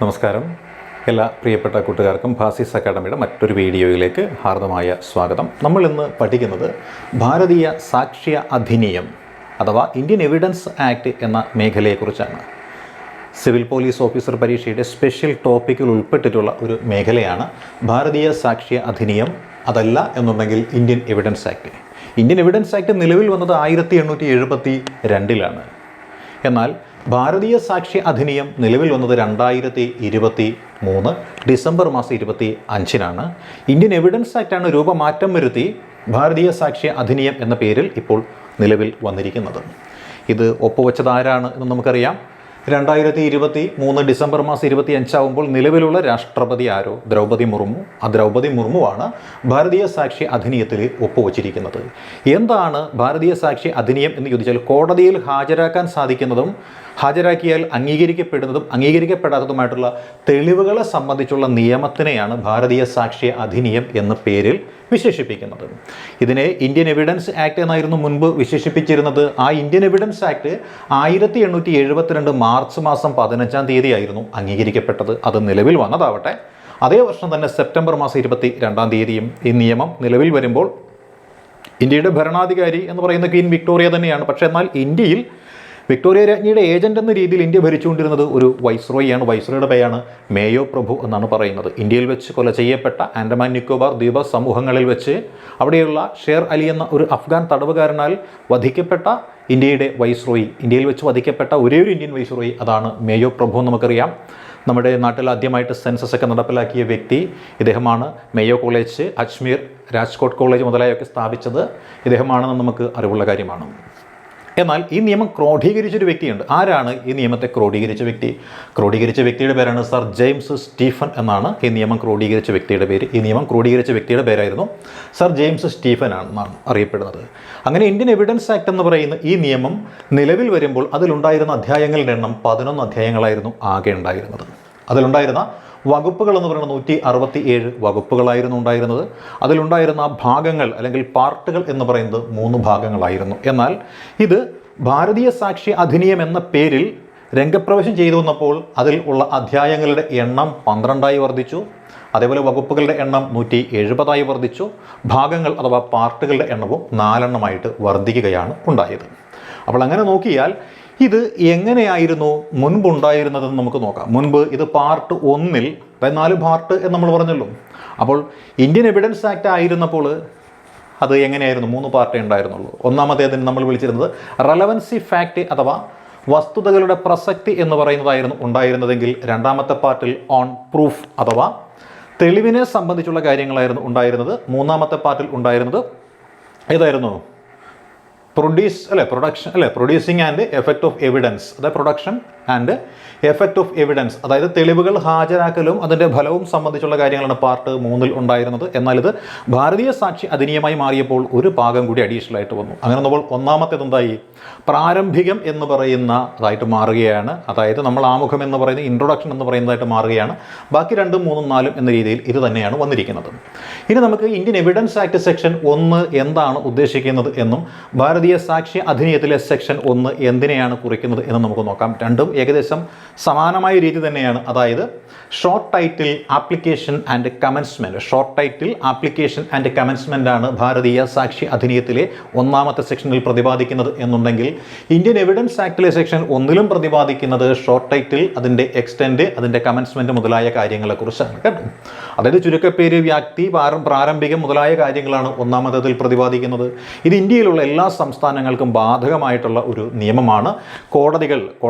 നമസ്കാരം. എല്ലാ പ്രിയപ്പെട്ട കൂട്ടുകാർക്കും ഭാസിസ് അക്കാഡമിയുടെ മറ്റൊരു വീഡിയോയിലേക്ക് ഹാർദമായ സ്വാഗതം. നമ്മൾ ഇന്ന് പഠിക്കുന്നത് ഭാരതീയ സാക്ഷ്യ അധിനിയം അഥവാ ഇന്ത്യൻ എവിഡൻസ് ആക്ട് എന്ന മേഖലയെക്കുറിച്ചാണ്. സിവിൽ പോലീസ് ഓഫീസർ പരീക്ഷയുടെ സ്പെഷ്യൽ ടോപ്പിക്കിൽ ഉൾപ്പെട്ടിട്ടുള്ള ഒരു മേഖലയാണ് ഭാരതീയ സാക്ഷ്യ അധിനിയം. അതല്ല എന്നുണ്ടെങ്കിൽ Indian evidence act. Indian evidence act നിലവിൽ വന്നത് 1872 എന്നാൽ ഭാരതീയ സാക്ഷ്യ അധിനിയം നിലവിൽ വന്നത് 2023 ഡിസംബർ മാസം 25 ഇന്ത്യൻ എവിഡൻസ് ആക്റ്റാണ് രൂപമാറ്റം വരുത്തി ഭാരതീയ സാക്ഷ്യ അധിനിയം എന്ന പേരിൽ ഇപ്പോൾ നിലവിൽ വന്നിരിക്കുന്നത്. ഇത് ഒപ്പുവെച്ചത് ആരാണ് എന്ന് നമുക്കറിയാം. 2023 ഡിസംബർ മാസം 25 നിലവിലുള്ള രാഷ്ട്രപതി ആരോ ദ്രൗപദി മുർമു. ആ ദ്രൗപദി മുർമുവാണ് ഭാരതീയ സാക്ഷ്യ അധിനിയത്തിൽ ഒപ്പുവച്ചിരിക്കുന്നത്. എന്താണ് ഭാരതീയ സാക്ഷ്യ അധിനിയം എന്ന് ചോദിച്ചാൽ കോടതിയിൽ ഹാജരാക്കാൻ സാധിക്കുന്നതും ഹാജരാക്കിയാൽ അംഗീകരിക്കപ്പെടുന്നതും അംഗീകരിക്കപ്പെടാത്തതുമായിട്ടുള്ള തെളിവുകളെ സംബന്ധിച്ചുള്ള നിയമത്തിനെയാണ് ഭാരതീയ സാക്ഷ്യ അധിനിയം എന്ന പേരിൽ വിശേഷിപ്പിക്കുന്നത്. ഇതിനെ ഇന്ത്യൻ എവിഡൻസ് ആക്ട് എന്നായിരുന്നു മുൻപ് വിശേഷിപ്പിച്ചിരുന്നത്. ആ ഇന്ത്യൻ എവിഡൻസ് ആക്ട് 1872 മാർച്ച് മാസം 15 ആയിരുന്നു അംഗീകരിക്കപ്പെട്ടത്. അത് നിലവിൽ വന്നതാവട്ടെ അതേ വർഷം തന്നെ സെപ്റ്റംബർ മാസം 22 ഈ നിയമം നിലവിൽ വരുമ്പോൾ ഇന്ത്യയുടെ ഭരണാധികാരി എന്ന് പറയുന്ന ക്വീൻ വിക്ടോറിയ തന്നെയാണ്. പക്ഷേ എന്നാൽ ഇന്ത്യയിൽ വിക്ടോറിയ രാജ്ഞിയുടെ ഏജന്റ് എന്ന രീതിയിൽ ഇന്ത്യ ഭരിച്ചുകൊണ്ടിരുന്നത് ഒരു വൈസ്രോയിയാണ്. വൈസ്രോയുടെ പേരാണ് മേയോ പ്രഭു എന്നാണ് പറയുന്നത്. ഇന്ത്യയിൽ വെച്ച് കൊല ചെയ്യപ്പെട്ട ആൻഡമാൻ നിക്കോബാർ ദ്വീപ സമൂഹങ്ങളിൽ വെച്ച് അവിടെയുള്ള ഷേർ അലി എന്ന ഒരു അഫ്ഗാൻ തടവുകാരനാൽ വധിക്കപ്പെട്ട ഇന്ത്യയുടെ വൈസ്രോയി, ഇന്ത്യയിൽ വെച്ച് വധിക്കപ്പെട്ട ഒരേ ഒരു ഇന്ത്യൻ വൈസ്രോയി അതാണ് മേയോ പ്രഭു എന്ന് നമുക്കറിയാം. നമ്മുടെ നാട്ടിൽ ആദ്യമായിട്ട് സെൻസസ് ഒക്കെ നടപ്പിലാക്കിയ വ്യക്തി ഇദ്ദേഹമാണ്. Mayo college, Ajmer, Rajkot college മുതലായൊക്കെ സ്ഥാപിച്ചത് ഇദ്ദേഹമാണെന്ന് നമുക്ക് അറിവുള്ള കാര്യമാണ്. എന്നാൽ ഈ നിയമം ക്രോഡീകരിച്ചൊരു വ്യക്തിയുണ്ട്. ആരാണ് ഈ നിയമത്തെ ക്രോഡീകരിച്ച വ്യക്തി? ക്രോഡീകരിച്ച വ്യക്തിയുടെ പേരാണ് സർ ജെയിംസ് സ്റ്റീഫൻ എന്നാണ് ഈ നിയമം ക്രോഡീകരിച്ച വ്യക്തിയുടെ പേര്. ഈ നിയമം ക്രോഡീകരിച്ച വ്യക്തിയുടെ പേരായിരുന്നു സർ ജെയിംസ് സ്റ്റീഫൻ ആണെന്നാണ് അറിയപ്പെടുന്നത്. അങ്ങനെ ഇന്ത്യൻ എവിഡൻസ് ആക്ട് എന്ന് പറയുന്ന ഈ നിയമം നിലവിൽ വരുമ്പോൾ അതിലുണ്ടായിരുന്ന അധ്യായങ്ങളുടെ എണ്ണം 11 അധ്യായങ്ങളായിരുന്നു ആകെ ഉണ്ടായിരുന്നത്. അതിലുണ്ടായിരുന്ന വകുപ്പുകൾ എന്ന് പറയുന്നത് 167 വകുപ്പുകളായിരുന്നു ഉണ്ടായിരുന്നത്. അതിലുണ്ടായിരുന്ന ഭാഗങ്ങൾ അല്ലെങ്കിൽ പാർട്ടുകൾ എന്ന് പറയുന്നത് 3 ഭാഗങ്ങളായിരുന്നു. എന്നാൽ ഇത് ഭാരതീയ സാക്ഷ്യ അധിനിയം എന്ന പേരിൽ രംഗപ്രവേശം ചെയ്തു വന്നപ്പോൾ അതിൽ ഉള്ള അധ്യായങ്ങളുടെ എണ്ണം 12 വർദ്ധിച്ചു. അതേപോലെ വകുപ്പുകളുടെ എണ്ണം 170 വർദ്ധിച്ചു. ഭാഗങ്ങൾ അഥവാ പാർട്ടുകളുടെ എണ്ണവും 4 വർദ്ധിക്കുകയാണ് ഉണ്ടായത്. അപ്പോൾ അങ്ങനെ നോക്കിയാൽ ഇത് എങ്ങനെയായിരുന്നു മുൻപുണ്ടായിരുന്നതെന്ന് നമുക്ക് നോക്കാം. മുൻപ് ഇത് പാർട്ട് 1 അതായത് 4 പാർട്ട് എന്ന് നമ്മൾ പറഞ്ഞല്ലോ. അപ്പോൾ ഇന്ത്യൻ എവിഡൻസ് ആക്ട് ആയിരുന്നപ്പോൾ അത് എങ്ങനെയായിരുന്നു? 3 പാർട്ടേ ഉണ്ടായിരുന്നുള്ളൂ. ഒന്നാമത്തേതിന് നമ്മൾ വിളിച്ചിരുന്നത് റെലവൻസി ഫാക്ട് അഥവാ വസ്തുതകളുടെ പ്രസക്തി എന്ന് പറയുന്നതായിരുന്നു ഉണ്ടായിരുന്നതെങ്കിൽ രണ്ടാമത്തെ പാർട്ടിൽ ഓൺ പ്രൂഫ് അഥവാ തെളിവിനെ സംബന്ധിച്ചുള്ള കാര്യങ്ങളായിരുന്നു ഉണ്ടായിരുന്നത്. മൂന്നാമത്തെ പാർട്ടിൽ ഉണ്ടായിരുന്നത് ഏതായിരുന്നു? Producing and effect of evidence. അതായത് production and effect of evidence, അതായത് തെളിവുകൾ ഹാജരാക്കലും അതിൻ്റെ ഫലവും സംബന്ധിച്ചുള്ള കാര്യങ്ങളാണ് പാർട്ട് 3 ഉണ്ടായിരുന്നത്. എന്നാൽ ഇത് ഭാരതീയ സാക്ഷി അധിനിയമായി മാറിയപ്പോൾ ഒരു ഭാഗം കൂടി അഡീഷണൽ ആയിട്ട് വന്നു. അങ്ങനെ നമ്മൾ ഒന്നാമത്തേത് എന്തായി? പ്രാരംഭികം എന്ന് പറയുന്നതായിട്ട് മാറുകയാണ്. അതായത് നമ്മൾ ആമുഖം എന്ന് പറയുന്ന ഇൻട്രൊഡക്ഷൻ എന്ന് പറയുന്നതായിട്ട് മാറുകയാണ്. ബാക്കി 2, 3, 4 എന്ന രീതിയിൽ ഇത് തന്നെയാണ് വന്നിരിക്കുന്നത്. ഇനി നമുക്ക് ഇന്ത്യൻ എവിഡൻസ് ആക്ട് സെക്ഷൻ 1 എന്താണ് ഉദ്ദേശിക്കുന്നത് എന്നും ഭാരതീയ സാക്ഷ്യ അധിനിയത്തിലെ സെക്ഷൻ 1 എന്തിനെയാണ് കുറിക്കുന്നത് എന്ന് നമുക്ക് നോക്കാം. രണ്ടും ഏകദേശം സമാനമായ രീതി തന്നെയാണ്. അതായത് short title application and commencement. Short title application and commencement ആണ് ഭാരതീയ സാക്ഷ്യ അധിനിയത്തിലെ 1ാമത്തെ സെക്ഷനിൽ പ്രതിപാദിക്കുന്നത് എന്നുണ്ടെങ്കിൽ ഇന്ത്യൻ എവിഡൻസ് ആക്ടിലെ സെക്ഷൻ 1 പ്രതിപാദിക്കുന്നത് ഷോർട്ട് ടൈറ്റിൽ, അതിൻ്റെ എക്സ്റ്റെൻഡ്, അതിൻ്റെ കമൻസ്മെൻറ്റ് മുതലായ കാര്യങ്ങളെക്കുറിച്ചാണ് കേട്ടോ. അതായത് ചുരുക്കപ്പേര്, വ്യാപ്തി, പ്രാരംഭികം മുതലായ കാര്യങ്ങളാണ് 1ാമത്തേതിൽ പ്രതിപാദിക്കുന്നത്. ഇത് ഇന്ത്യയിലുള്ള എല്ലാ സംസ്ഥാനങ്ങൾക്കും ബാധകമായിട്ടുള്ള ഒരു നിയമമാണ്. കോടതികൾ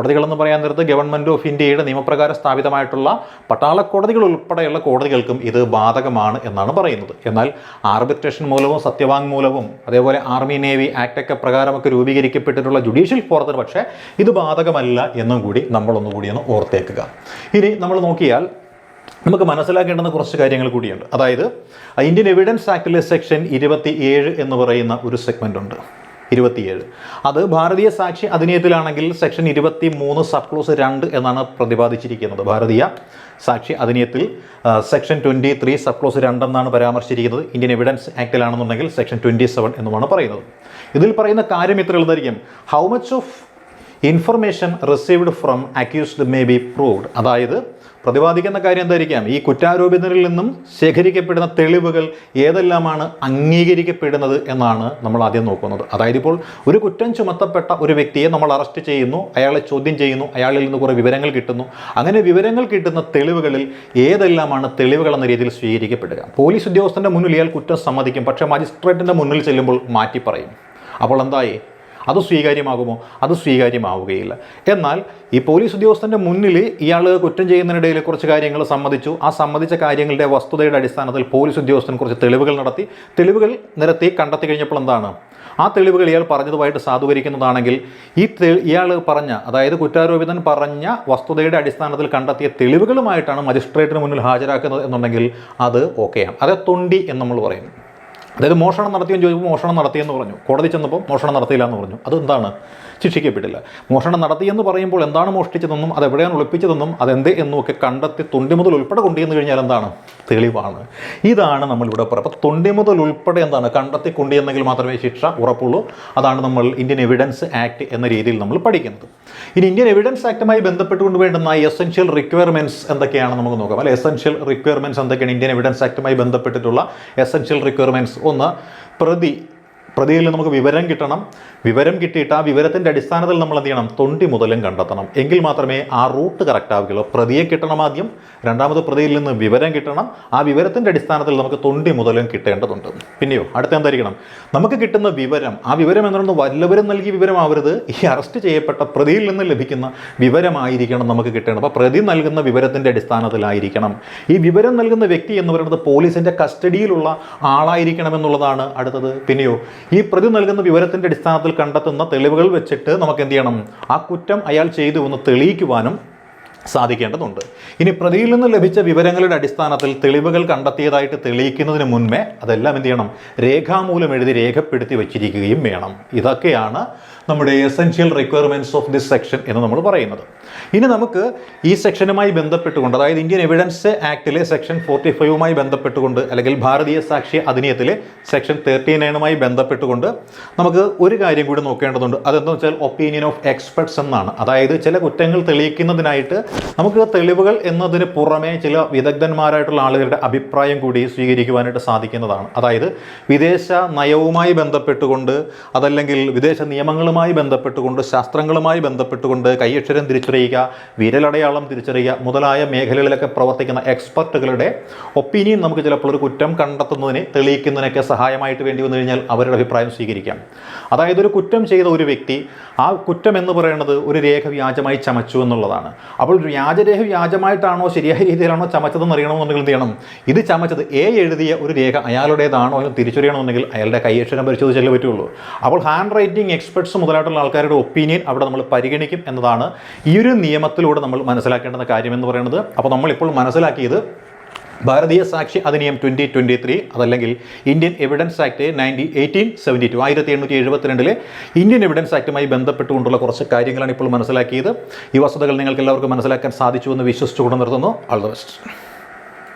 എന്ന് പറയാൻ നേരത്ത് ഗവൺമെൻറ് ഓഫ് ഇന്ത്യയുടെ നിയമപ്രകാരം സ്ഥാപിതമായിട്ടുള്ള പട്ടാള കോടതികൾ ഉൾപ്പെടെയുള്ള കോടതികൾക്കും ഇത് ബാധകമാണ് എന്നാണ് പറയുന്നത്. എന്നാൽ ആർബിട്രേഷൻ മൂലവും സത്യവാങ്മൂലവും അതേപോലെ ആർമി നേവി ആക്ടൊക്കെ പ്രകാരമൊക്കെ രൂപീകരിക്കപ്പെട്ടിട്ടുള്ള ജുഡീഷ്യൽ ഫോറത്തിന് പക്ഷേ ഇത് ബാധകമല്ല എന്നും കൂടി നമ്മളൊന്നുകൂടി ഒന്ന് ഓർത്തേക്കുക. ഇനി നമ്മൾ നോക്കിയാൽ നമുക്ക് മനസ്സിലാക്കേണ്ടുന്ന കുറച്ച് കാര്യങ്ങൾ കൂടിയുണ്ട്. അതായത് ഇന്ത്യൻ എവിഡൻസ് ആക്ടിലെ സെക്ഷൻ 27 എന്ന് പറയുന്ന ഒരു സെഗ്മെൻ്റ് ഉണ്ട്. 27 അത് ഭാരതീയ സാക്ഷി അധിനിയത്തിലാണെങ്കിൽ സെക്ഷൻ 23 സബ് ക്ലോസ് 2 എന്നാണ് പ്രതിപാദിച്ചിരിക്കുന്നത്. ഭാരതീയ സാക്ഷി അധിനിയത്തിൽ സെക്ഷൻ 23 സബ് ക്ലോസ് 2 എന്നാണ് പരാമർശിച്ചിരിക്കുന്നത്. ഇന്ത്യൻ എവിഡൻസ് ആക്ടിലാണെന്നുണ്ടെങ്കിൽ സെക്ഷൻ 27 എന്നുമാണ് പറയുന്നത്. ഇതിൽ പറയുന്ന കാര്യം ഇത്ര എളുതായിരിക്കും. How much of information received from accused may be proved. അതായത് പ്രതിപാദിക്കുന്ന കാര്യം എന്തായിരിക്കാം, ഈ കുറ്റാരോപിതരിൽ നിന്നും ശേഖരിക്കപ്പെടുന്ന തെളിവുകൾ ഏതെല്ലാമാണ് അംഗീകരിക്കപ്പെടുന്നത് എന്നാണ് നമ്മൾ ആദ്യം നോക്കുന്നത്. അതായത് ഇപ്പോൾ ഒരു കുറ്റം ചുമത്തപ്പെട്ട ഒരു വ്യക്തിയെ നമ്മൾ അറസ്റ്റ് ചെയ്യുന്നു, അയാളെ ചോദ്യം ചെയ്യുന്നു, അയാളിൽ നിന്ന് കുറേ വിവരങ്ങൾ കിട്ടുന്നു. അങ്ങനെ വിവരങ്ങൾ കിട്ടുന്ന തെളിവുകളിൽ ഏതെല്ലാമാണ് തെളിവുകൾ എന്ന രീതിയിൽ സ്വീകരിക്കപ്പെടുക. പോലീസ് ഉദ്യോഗസ്ഥൻ്റെ മുന്നിൽ ഇയാൾ കുറ്റം സമ്മതിക്കും, പക്ഷേ മജിസ്ട്രേറ്റിൻ്റെ മുന്നിൽ ചെല്ലുമ്പോൾ മാറ്റി പറയും. അപ്പോൾ എന്തായി? അത് സ്വീകാര്യമാകുമോ? അത് സ്വീകാര്യമാവുകയില്ല. എന്നാൽ ഈ പോലീസ് ഉദ്യോഗസ്ഥൻ്റെ മുന്നിൽ ഇയാൾ കുറ്റം ചെയ്യുന്നതിനിടയിൽ കുറച്ച് കാര്യങ്ങൾ സമ്മതിച്ചു. ആ സമ്മതിച്ച കാര്യങ്ങളുടെ വസ്തുതയുടെ അടിസ്ഥാനത്തിൽ പോലീസ് ഉദ്യോഗസ്ഥൻ കുറച്ച് തെളിവുകൾ നിരത്തി കണ്ടെത്തി കഴിഞ്ഞപ്പോൾ എന്താണ്, ആ തെളിവുകൾ ഇയാൾ പറഞ്ഞതുമായിട്ട് സാധൂകരിക്കുന്നതാണെങ്കിൽ ഇയാൾ പറഞ്ഞ, അതായത് കുറ്റാരോപിതൻ പറഞ്ഞ വസ്തുതയുടെ അടിസ്ഥാനത്തിൽ കണ്ടെത്തിയ തെളിവുകളുമായിട്ടാണ് മജിസ്ട്രേറ്റിന് മുന്നിൽ ഹാജരാക്കുന്നത് എന്നുണ്ടെങ്കിൽ അത് ഓക്കെയാണ്. അത് തൊണ്ടി എന്ന് നമ്മൾ പറയും. അതായത് മോഷണം നടത്തിയെന്ന് ചോദിക്കുമ്പോൾ മോഷണം നടത്തിയെന്ന് പറഞ്ഞു, കോടതി ചെന്നപ്പോൾ മോഷണം നടത്തിയില്ല എന്ന് പറഞ്ഞു. അതെന്താണ്? ശിക്ഷിക്കപ്പെട്ടില്ല. മോഷണം നടത്തിയെന്ന് പറയുമ്പോൾ എന്താണ് മോഷ്ടിച്ചതെന്നും അതെവിടെയാണ് ഒളിപ്പിച്ചതെന്നും അതെന്ത് എന്നുമൊക്കെ കണ്ടെത്തി തൊണ്ടി മുതൽ ഉൾപ്പെടെ കൊണ്ടുവന്നു കഴിഞ്ഞാൽ എന്താണ്? തെളിവാണ്. ഇതാണ് നമ്മളിവിടെ പറയുക. അപ്പോൾ തൊണ്ടി മുതൽ ഉൾപ്പെടെ എന്താണ് കണ്ടെത്തി കൊണ്ടുവന്നെങ്കിൽ മാത്രമേ ശിക്ഷ ഉറപ്പുള്ളൂ. അതാണ് നമ്മൾ ഇന്ത്യൻ എവിഡൻസ് ആക്ട് എന്ന രീതിയിൽ നമ്മൾ പഠിക്കുന്നത്. ഇനി ഇന്ത്യൻ എവിഡൻസ് ആക്ടുമായി ബന്ധപ്പെട്ടുകൊണ്ട് വേണ്ടുന്ന എസെൻഷ്യൽ റിക്വയർമെൻറ്റ്സ് എന്തൊക്കെയാണ് നമുക്ക് നോക്കാം. അല്ലെ, എസെൻഷ്യൽ റിക്വയർമെൻറ്റ്സ് എന്തൊക്കെയാണ് ഇന്ത്യൻ എവിഡൻസ് ആക്ടുമായി ബന്ധപ്പെട്ടിട്ടുള്ള എസെൻഷ്യൽ റിക്വയർമെൻറ്റ്സ്? ഒന്ന്, പ്രതിയിൽ നിന്ന് നമുക്ക് വിവരം കിട്ടണം. വിവരം കിട്ടിയിട്ട് ആ വിവരത്തിൻ്റെ അടിസ്ഥാനത്തിൽ നമ്മൾ എന്ത് ചെയ്യണം? തൊണ്ടി മുതലും കണ്ടെത്തണം. എങ്കിൽ മാത്രമേ ആ റൂട്ട് കറക്റ്റ് ആവുകയുള്ളൂ. പ്രതിയെ കിട്ടണം ആദ്യം, രണ്ടാമത് പ്രതിയിൽ നിന്ന് വിവരം കിട്ടണം. ആ വിവരത്തിൻ്റെ അടിസ്ഥാനത്തിൽ നമുക്ക് തൊണ്ടി മുതലും കിട്ടേണ്ടതുണ്ട്. പിന്നെയോ അടുത്ത എന്തായിരിക്കണം? നമുക്ക് കിട്ടുന്ന വിവരം, ആ വിവരം എന്ന് പറയുന്നത് വല്ലവരും നൽകിയ വിവരമാവരുത്, ഈ അറസ്റ്റ് ചെയ്യപ്പെട്ട പ്രതിയിൽ നിന്ന് ലഭിക്കുന്ന വിവരമായിരിക്കണം നമുക്ക് കിട്ടേണ്ടത്. അപ്പോൾ പ്രതി നൽകുന്ന വിവരത്തിൻ്റെ അടിസ്ഥാനത്തിലായിരിക്കണം. ഈ വിവരം നൽകുന്ന വ്യക്തി എന്ന് പറയുന്നത് പോലീസിൻ്റെ കസ്റ്റഡിയിലുള്ള ആളായിരിക്കണം എന്നുള്ളതാണ് അടുത്തത്. പിന്നെയോ ഈ പ്രതി നൽകുന്ന വിവരത്തിൻ്റെ അടിസ്ഥാനത്തിൽ കണ്ടെത്തുന്ന തെളിവുകൾ വെച്ചിട്ട് നമുക്ക് എന്ത് ചെയ്യണം? ആ കുറ്റം അയാൾ ചെയ്തു എന്ന് തെളിയിക്കുവാനും സാധിക്കേണ്ടതുണ്ട്. ഇനി പ്രതിയിൽ നിന്ന് ലഭിച്ച വിവരങ്ങളുടെ അടിസ്ഥാനത്തിൽ തെളിവുകൾ കണ്ടെത്തിയതായിട്ട് തെളിയിക്കുന്നതിന് മുൻപേ അതെല്ലാം എന്ത് ചെയ്യണം? രേഖാമൂലം എഴുതി രേഖപ്പെടുത്തി വച്ചിരിക്കുകയും വേണം. ഇതൊക്കെയാണ് നമ്മുടെ essential requirements of this section എന്ന് നമ്മൾ പറയുന്നത്. ഇനി നമുക്ക് ഈ സെക്ഷനുമായി ബന്ധപ്പെട്ടുകൊണ്ട്, അതായത് ഇന്ത്യൻ എവിഡൻസ് ആക്ടിലെ സെക്ഷൻ 45മായി ബന്ധപ്പെട്ടുകൊണ്ട്, അല്ലെങ്കിൽ ഭാരതീയ സാക്ഷ്യ അധിനിയത്തിലെ സെക്ഷൻ 39മായി ബന്ധപ്പെട്ടുകൊണ്ട് നമുക്ക് ഒരു കാര്യം കൂടി നോക്കേണ്ടതുണ്ട്. അതെന്താണെന്ന് വെച്ചാൽ ഒപ്പീനിയൻ ഓഫ് എക്സ്പെർട്സ് എന്നാണ്. അതായത് ചില കുറ്റങ്ങൾ തെളിയിക്കുന്നതിനായിട്ട് നമുക്ക് തെളിവുകൾ എന്നതിന് പുറമെ ചില വിദഗ്ധന്മാരായിട്ടുള്ള ആളുകളുടെ അഭിപ്രായം കൂടി സ്വീകരിക്കുവാനായിട്ട് സാധിക്കുന്നതാണ്. അതായത് വിദേശ നയവുമായി ബന്ധപ്പെട്ടുകൊണ്ട്, അതല്ലെങ്കിൽ വിദേശ നിയമങ്ങളുമായി ബന്ധപ്പെട്ടുകൊണ്ട്, ശാസ്ത്രങ്ങളുമായി ബന്ധപ്പെട്ടുകൊണ്ട്, കൈയക്ഷരം തിരിച്ചറിയുക, വിരലടയാളം തിരിച്ചറിയുക മുതലായ മേഖലകളിലൊക്കെ പ്രവർത്തിക്കുന്ന എക്സ്പെർട്ടുകളുടെ ഒപ്പീനിയൻ നമുക്ക് ചിലപ്പോൾ ഒരു കുറ്റം കണ്ടെത്തുന്നതിന്, തെളിയിക്കുന്നതിനൊക്കെ സഹായമായിട്ട് വേണ്ടി വന്നു കഴിഞ്ഞാൽ അവരുടെ അഭിപ്രായം സ്വീകരിക്കാം. അതായത് ഒരു കുറ്റം ചെയ്ത ഒരു വ്യക്തി, ആ കുറ്റം എന്ന് പറയുന്നത് ഒരു രേഖ വ്യാജമായി ചമച്ചു എന്നുള്ളതാണ്. അപ്പോൾ വ്യാജരേഖ വ്യാജമായിട്ടാണോ ശരിയായ രീതിയിലാണോ ചമച്ചതെന്ന് അറിയണമെന്നുണ്ടെങ്കിൽ എന്ത് ചെയ്യണം? ഇത് ചമച്ചത് എഴുതിയ ഒരു രേഖ അയാളുടേതാണോ എന്ന് തിരിച്ചറിയണമെന്നുണ്ടെങ്കിൽ അയാളുടെ കൈയക്ഷരം പരിശോധിച്ചാലേ പറ്റുള്ളൂ. അപ്പോൾ ഹാൻഡ് റൈറ്റിംഗ് എക്സ്പെർട്സ് മുതലായിട്ടുള്ള ആൾക്കാരുടെ ഒപ്പീനിയൻ അവിടെ നമ്മൾ പരിഗണിക്കും എന്നതാണ് ഈ ഒരു നിയമത്തിലൂടെ നമ്മൾ മനസ്സിലാക്കേണ്ടുന്ന കാര്യം എന്ന് പറയുന്നത്. അപ്പോൾ നമ്മളിപ്പോൾ മനസ്സിലാക്കിയത് ഭാരതീയ സാക്ഷി അധിനിയം 2023, അതല്ലെങ്കിൽ Indian evidence act 1872 Indian evidence ആക്ടുമായി ബന്ധപ്പെട്ടുകൊണ്ടുള്ള കുറച്ച് കാര്യങ്ങളാണ് ഇപ്പോൾ മനസ്സിലാക്കിയത്. ഈ വസ്തുതകൾ നിങ്ങൾക്ക് എല്ലാവർക്കും മനസ്സിലാക്കാൻ സാധിച്ചു എന്ന് വിശ്വസിച്ചുകൊണ്ട് നിർത്തുന്നു. All the best.